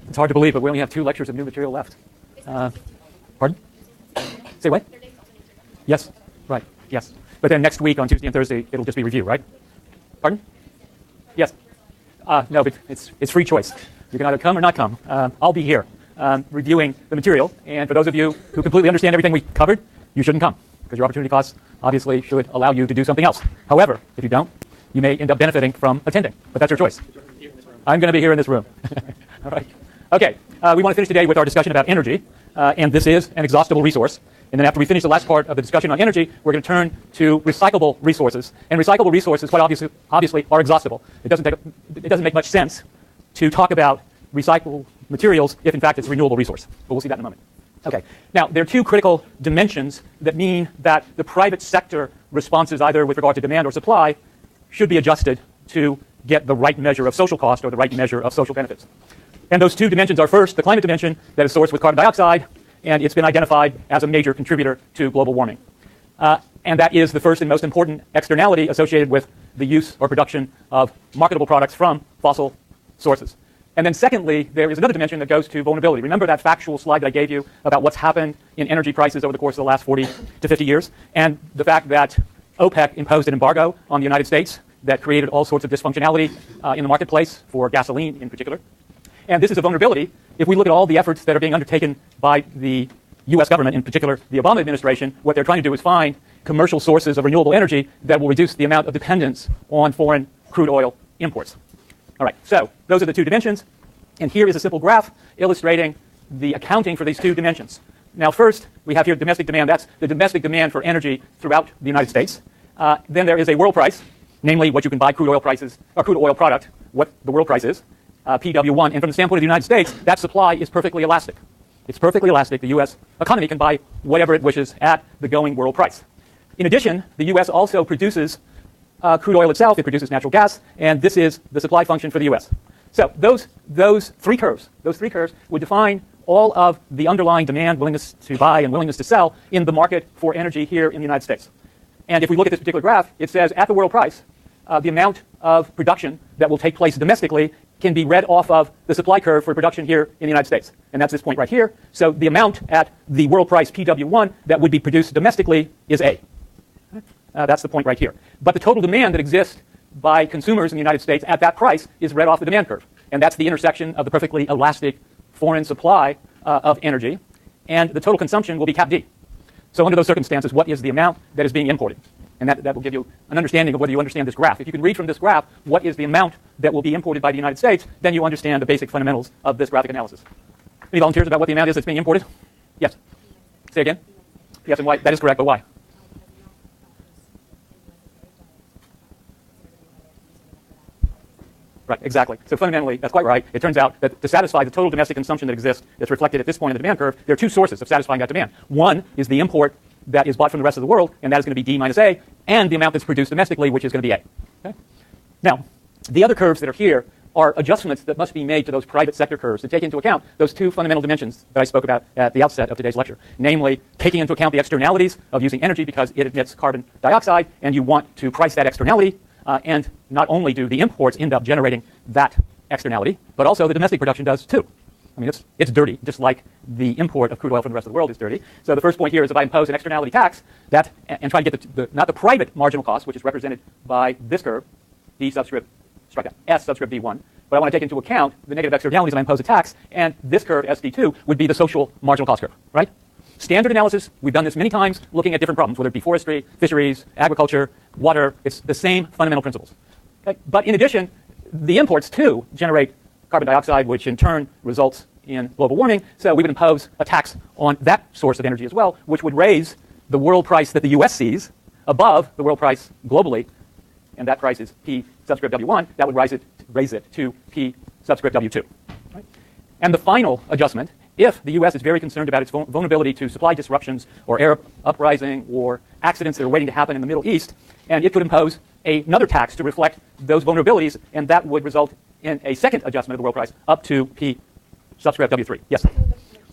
It's hard to believe, but we only have 2 lectures of new material left. Pardon? Say what? Yes, right, yes. But then next week on Tuesday and Thursday, it'll just be review, right? Pardon? Yes. No, but it's free choice. You can either come or not come. I'll be here reviewing the material, and for those of you who completely understand everything we covered, you shouldn't come, because your opportunity costs obviously should allow you to do something else. However, if you don't, you may end up benefiting from attending, but that's your choice. I'm going to be here in this room. All right. Okay, we want to finish today with our discussion about energy, and this is an exhaustible resource. And then after we finish the last part of the discussion on energy, we're going to turn to recyclable resources. And recyclable resources, quite obviously are exhaustible. It doesn't make much sense to talk about recyclable materials if, in fact, it's a renewable resource. But we'll see that in a moment. Okay. Now, there are 2 critical dimensions that mean that the private sector responses, either with regard to demand or supply, should be adjusted to get the right measure of social cost or the right measure of social benefits. And those 2 dimensions are, first, the climate dimension that is sourced with carbon dioxide, and it's been identified as a major contributor to global warming. And that is the first and most important externality associated with the use or production of marketable products from fossil sources. And then secondly, there is another dimension that goes to vulnerability. Remember that factual slide that I gave you about what's happened in energy prices over the course of the last 40 to 50 years, and the fact that OPEC imposed an embargo on the United States that created all sorts of dysfunctionality in the marketplace for gasoline in particular. And this is a vulnerability. If we look at all the efforts that are being undertaken by the U.S. government, in particular the Obama administration, what they're trying to do is find commercial sources of renewable energy that will reduce the amount of dependence on foreign crude oil imports. All right, so those are the 2 dimensions. And here is a simple graph illustrating the accounting for these 2 dimensions. Now, first, we have here domestic demand. That's the domestic demand for energy throughout the United States. Then there is a world price, namely what you can buy crude oil prices, or crude oil product, what the world price is. PW1, and from the standpoint of the United States, that supply is perfectly elastic. It's perfectly elastic. The U.S. economy can buy whatever it wishes at the going world price. In addition, the U.S. also produces crude oil itself. It produces natural gas, and this is the supply function for the U.S. So those 3 curves would define all of the underlying demand, willingness to buy, and willingness to sell in the market for energy here in the United States. And if we look at this particular graph, it says at the world price, the amount of production that will take place domestically can be read off of the supply curve for production here in the United States. And that's this point right here. So the amount at the world price PW1 that would be produced domestically is A. That's the point right here. But the total demand that exists by consumers in the United States at that price is read off the demand curve. And that's the intersection of the perfectly elastic foreign supply of energy. And the total consumption will be cap D. So under those circumstances, what is the amount that is being imported? And that will give you an understanding of whether you understand this graph. If you can read from this graph what is the amount that will be imported by the United States, then you understand the basic fundamentals of this graphic analysis. Any volunteers about what the amount is that's being imported? Yes. Say again? Yes, and why? That is correct, but why? Right, exactly. So fundamentally, that's quite right. It turns out that to satisfy the total domestic consumption that exists, that's reflected at this point in the demand curve, there are 2 sources of satisfying that demand. One is the import that is bought from the rest of the world, and that is going to be D minus A, and the amount that's produced domestically, which is going to be A. Okay? Now, the other curves that are here are adjustments that must be made to those private sector curves to take into account those 2 fundamental dimensions that I spoke about at the outset of today's lecture, namely taking into account the externalities of using energy because it emits carbon dioxide, and you want to price that externality, and not only do the imports end up generating that externality, but also the domestic production does too. I mean, it's dirty, just like the import of crude oil from the rest of the world is dirty. So the first point here is if I impose an externality tax that, and try to get not the private marginal cost, which is represented by this curve, D subscript, strike that, S subscript D1, but I want to take into account the negative externalities and I impose a tax, and this curve, SD2, would be the social marginal cost curve, right? Standard analysis, we've done this many times looking at different problems, whether it be forestry, fisheries, agriculture, water, it's the same fundamental principles. Okay? But in addition, the imports too generate carbon dioxide, which in turn results in global warming, so we would impose a tax on that source of energy as well, which would raise the world price that the U.S. sees above the world price globally, and that price is P subscript W1, that would raise it to P subscript W2. Right? And the final adjustment, if the U.S. is very concerned about its vulnerability to supply disruptions or Arab uprising or accidents that are waiting to happen in the Middle East, and it could impose another tax to reflect those vulnerabilities, and that would result in a second adjustment of the world price up to P subscript W3. Yes? So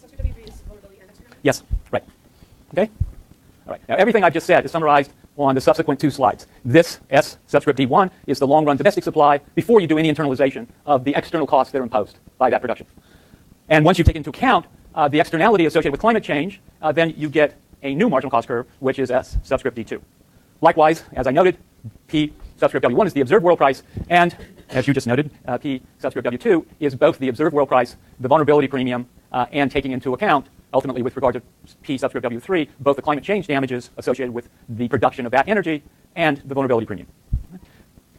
subscript W3 is vulnerability and externality? Yes, right. Okay? All right. Now, everything I've just said is summarized on the subsequent 2 slides. This S subscript D1 is the long-run domestic supply before you do any internalization of the external costs that are imposed by that production. And once you've taken into account the externality associated with climate change, then you get a new marginal cost curve, which is S subscript D2. Likewise, as I noted, P subscript W1 is the observed world price, and as you just noted, P subscript W2 is both the observed world price, the vulnerability premium, and taking into account, ultimately with regard to P subscript W3, both the climate change damages associated with the production of that energy and the vulnerability premium.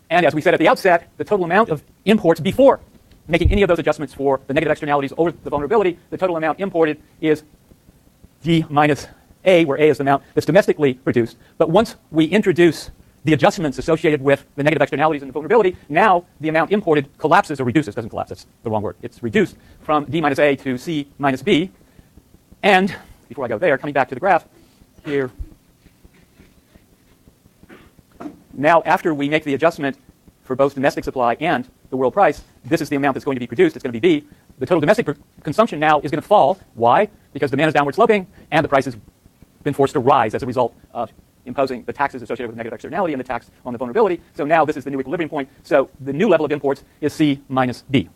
And as we said at the outset, the total amount of imports before making any of those adjustments for the negative externalities over the vulnerability, the total amount imported is D minus A, where A is the amount that's domestically produced. But once we introduce the adjustments associated with the negative externalities and the vulnerability, now the amount imported collapses or reduces. Doesn't collapse, that's the wrong word. It's reduced from D minus A to C minus B. And before I go there, coming back to the graph here, now after we make the adjustment for both domestic supply and the world price, this is the amount that's going to be produced. It's going to be B. The total domestic consumption now is going to fall. Why? Because demand is downward sloping and the price has been forced to rise as a result of imposing the taxes associated with negative externality and the tax on the vulnerability. So now this is the new equilibrium point. So the new level of imports is C minus B.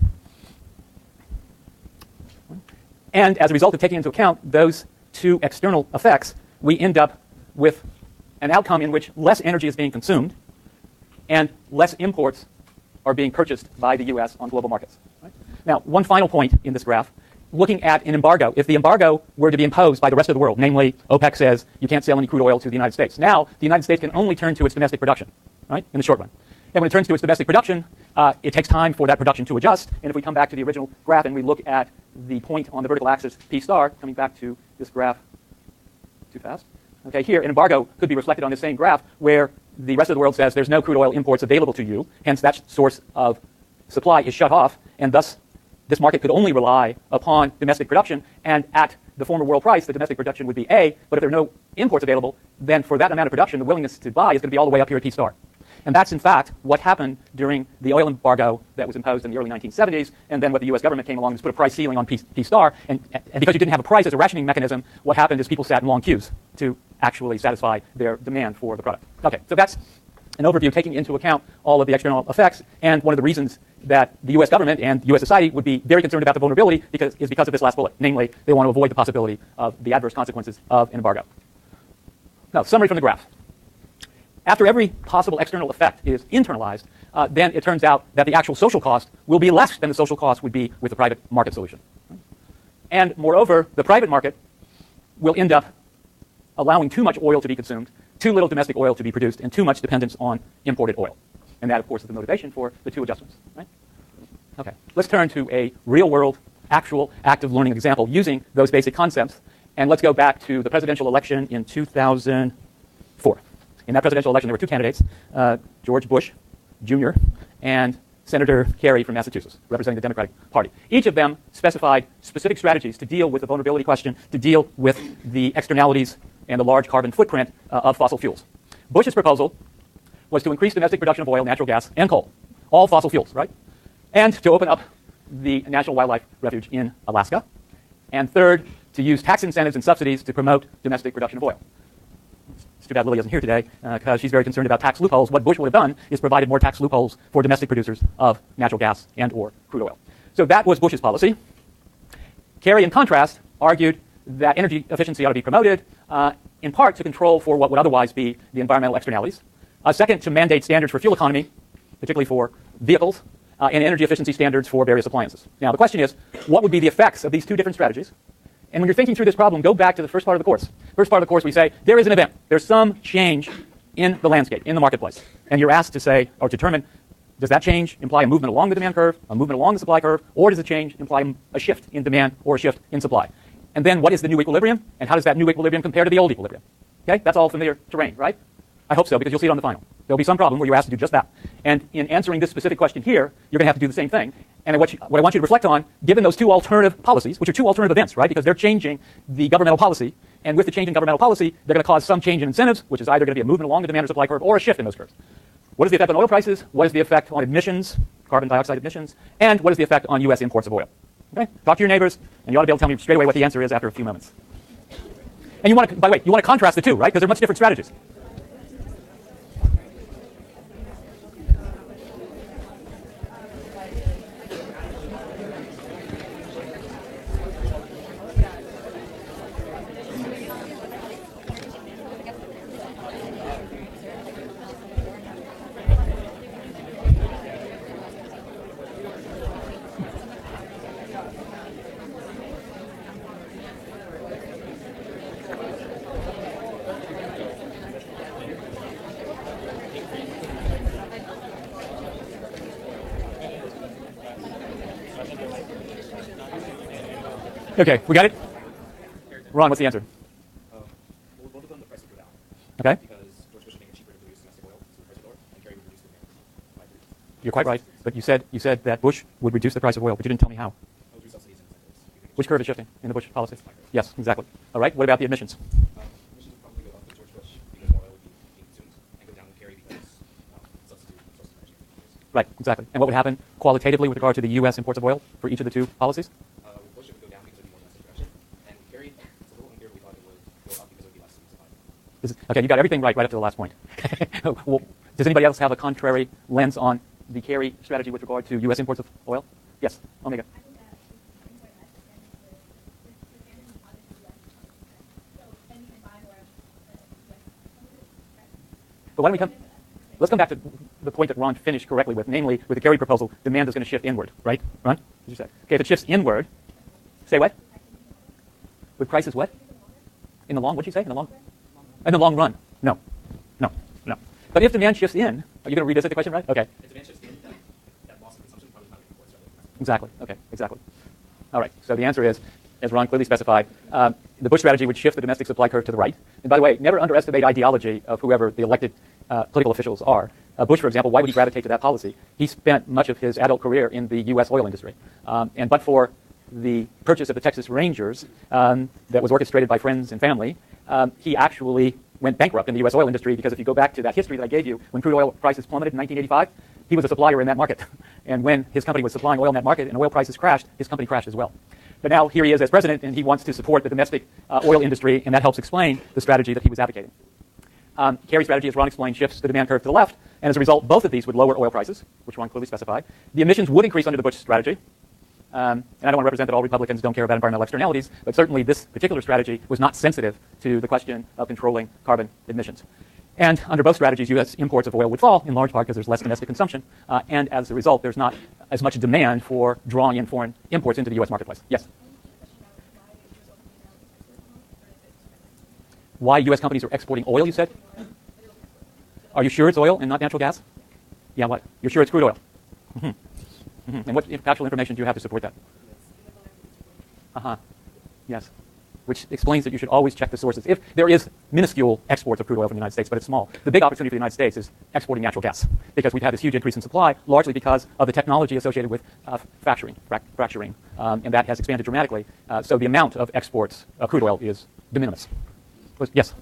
And as a result of taking into account those two external effects, we end up with an outcome in which less energy is being consumed and less imports are being purchased by the U.S. on global markets. Right? Now, one final point in this graph, looking at an embargo. If the embargo were to be imposed by the rest of the world, namely OPEC says you can't sell any crude oil to the United States. Now, the United States can only turn to its domestic production, right, in the short run. And when it turns to its domestic production, it takes time for that production to adjust. And if we come back to the original graph and we look at the point on the vertical axis, P star, coming back to this graph, too fast? Okay, here, an embargo could be reflected on the same graph where the rest of the world says there's no crude oil imports available to you, hence that source of supply is shut off, and thus this market could only rely upon domestic production, and at the former world price, the domestic production would be A, but if there are no imports available, then for that amount of production, the willingness to buy is going to be all the way up here at P star. And that's, in fact, what happened during the oil embargo that was imposed in the early 1970s, and then what the U.S. government came along and put a price ceiling on P star, and because you didn't have a price as a rationing mechanism, what happened is people sat in long queues to actually satisfy their demand for the product. Okay, so that's an overview taking into account all of the external effects, and one of the reasons that the U.S. government and U.S. society would be very concerned about the vulnerability is because of this last bullet. Namely, they want to avoid the possibility of the adverse consequences of an embargo. Now, summary from the graph. After every possible external effect is internalized, then it turns out that the actual social cost will be less than the social cost would be with the private market solution. And moreover, the private market will end up allowing too much oil to be consumed, too little domestic oil to be produced, and too much dependence on imported oil. And that, of course, is the motivation for the two adjustments. Right? Okay, let's turn to a real-world, actual, active learning example using those basic concepts. And let's go back to the presidential election in 2004. In that presidential election, there were two candidates, George Bush, Jr., and Senator Kerry from Massachusetts, representing the Democratic Party. Each of them specified specific strategies to deal with the vulnerability question, to deal with the externalities and the large carbon footprint of fossil fuels. Bush's proposal was to increase domestic production of oil, natural gas, and coal, all fossil fuels, right? And to open up the National Wildlife Refuge in Alaska. And third, to use tax incentives and subsidies to promote domestic production of oil. It's too bad Lily isn't here today because she's very concerned about tax loopholes. What Bush would have done is provided more tax loopholes for domestic producers of natural gas and or crude oil. So that was Bush's policy. Kerry, in contrast, argued that energy efficiency ought to be promoted, in part to control for what would otherwise be the environmental externalities. Second, to mandate standards for fuel economy, particularly for vehicles, and energy efficiency standards for various appliances. Now, the question is, what would be the effects of these two different strategies? And when you're thinking through this problem, go back to the first part of the course. First part of the course, we say, there is an event. There's some change in the landscape, in the marketplace. And you're asked to say, or determine, does that change imply a movement along the demand curve, a movement along the supply curve, or does the change imply a shift in demand or a shift in supply? And then what is the new equilibrium, and how does that new equilibrium compare to the old equilibrium? Okay, that's all familiar terrain, right? I hope so, because you'll see it on the final. There'll be some problem where you're asked to do just that. And in answering this specific question here, you're going to have to do the same thing. And what I want you to reflect on, given those two alternative policies, which are two alternative events, right? Because they're changing the governmental policy, and with the change in governmental policy, they're going to cause some change in incentives, which is either going to be a movement along the demand or supply curve or a shift in those curves. What is the effect on oil prices? What is the effect on emissions, carbon dioxide emissions? And what is the effect on U.S. imports of oil? Okay? Talk to your neighbors, and you ought to be able to tell me straight away what the answer is after a few moments. And you want to, by the way, you want to contrast the two, right? Because they're much different strategies. Okay, we got it? Ron, what's the answer? Well, both of them, the price would go down. Okay. Because George Bush would make it cheaper to produce domestic oil, so the price would lower, and Kerry would reduce the demand by 3%. You're quite right. But you said that Bush would reduce the price of oil, but you didn't tell me how. Through subsidies and incentives. Which curve is shifting in the Bush policy? Yes, exactly. All right, what about the emissions? Emissions would probably go up with George Bush because more oil would be being consumed, and go down with Kerry because substitute sources of energy. Right, exactly. And what would happen qualitatively with regard to the U.S. imports of oil for each of the two policies? With Bush, it would go down because it would be more domestic production, and Kerry, it's a little unclear, we thought it would go up because it would be less supply. Okay, you got everything right up to the last point. Well, does anybody else have a contrary lens on the Kerry strategy with regard to U.S. imports of oil? Yes, Omega. But why don't we come? Let's come back to the point that Ron finished correctly with, namely, with the Kerry proposal, demand is going to shift inward, right? Ron, what did you say? Okay, if it shifts inward, say what? With prices what? In the long, what did you say? In the long run. No. But if demand shifts in, are you going to revisit the question, right? Okay. If demand shifts in, that loss of consumption probably not imports rather than Exactly. Okay, exactly. All right, so the answer is, as Ron clearly specified, the Bush strategy would shift the domestic supply curve to the right. And by the way, never underestimate ideology of whoever the elected political officials are. Bush, for example, why would he gravitate to that policy? He spent much of his adult career in the U.S. oil industry. And but for the purchase of the Texas Rangers that was orchestrated by friends and family, he actually went bankrupt in the U.S. oil industry because if you go back to that history that I gave you, when crude oil prices plummeted in 1985, he was a supplier in that market. And when his company was supplying oil in that market and oil prices crashed, his company crashed as well. But now here he is as president, and he wants to support the domestic oil industry, and that helps explain the strategy that he was advocating. Kerry's strategy, as Ron explained, shifts the demand curve to the left, and as a result, both of these would lower oil prices, which Ron clearly specified. The emissions would increase under the Bush strategy. And I don't want to represent that all Republicans don't care about environmental externalities, but certainly this particular strategy was not sensitive to the question of controlling carbon emissions. And under both strategies, U.S. imports of oil would fall, in large part because there's less domestic consumption, and as a result, there's not as much demand for drawing in foreign imports into the U.S. marketplace. Yes? Why U.S. companies are exporting oil, you said? Are you sure it's oil and not natural gas? Yeah, what? You're sure it's crude oil? And what factual information do you have to support that? Yes. Which explains that you should always check the sources. If there is minuscule exports of crude oil from the United States, but it's small. The big opportunity for the United States is exporting natural gas because we've had this huge increase in supply, largely because of the technology associated with fracturing, and that has expanded dramatically. So the amount of exports of crude oil is de minimis. Yes?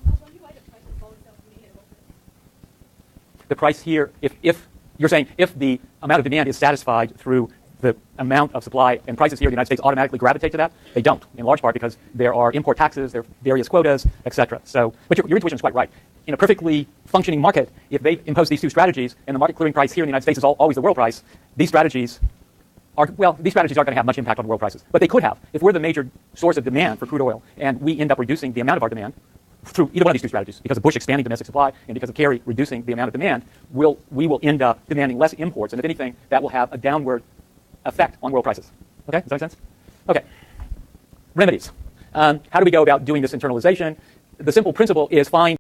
The price here, if you're saying if the amount of demand is satisfied through the amount of supply and prices here in the United States automatically gravitate to that, they don't, in large part because there are import taxes, there are various quotas, etc. So, but your intuition is quite right. In a perfectly functioning market, if they impose these two strategies and the market clearing price here in the United States is always the world price, these strategies aren't going to have much impact on world prices. But they could have. If we're the major source of demand for crude oil and we end up reducing the amount of our demand through either one of these two strategies, because of Bush expanding domestic supply and because of Kerry reducing the amount of demand, we will end up demanding less imports. And if anything, that will have a downward effect on world prices. Okay, does that make sense? Okay, remedies. How do we go about doing this internalization? The simple principle is find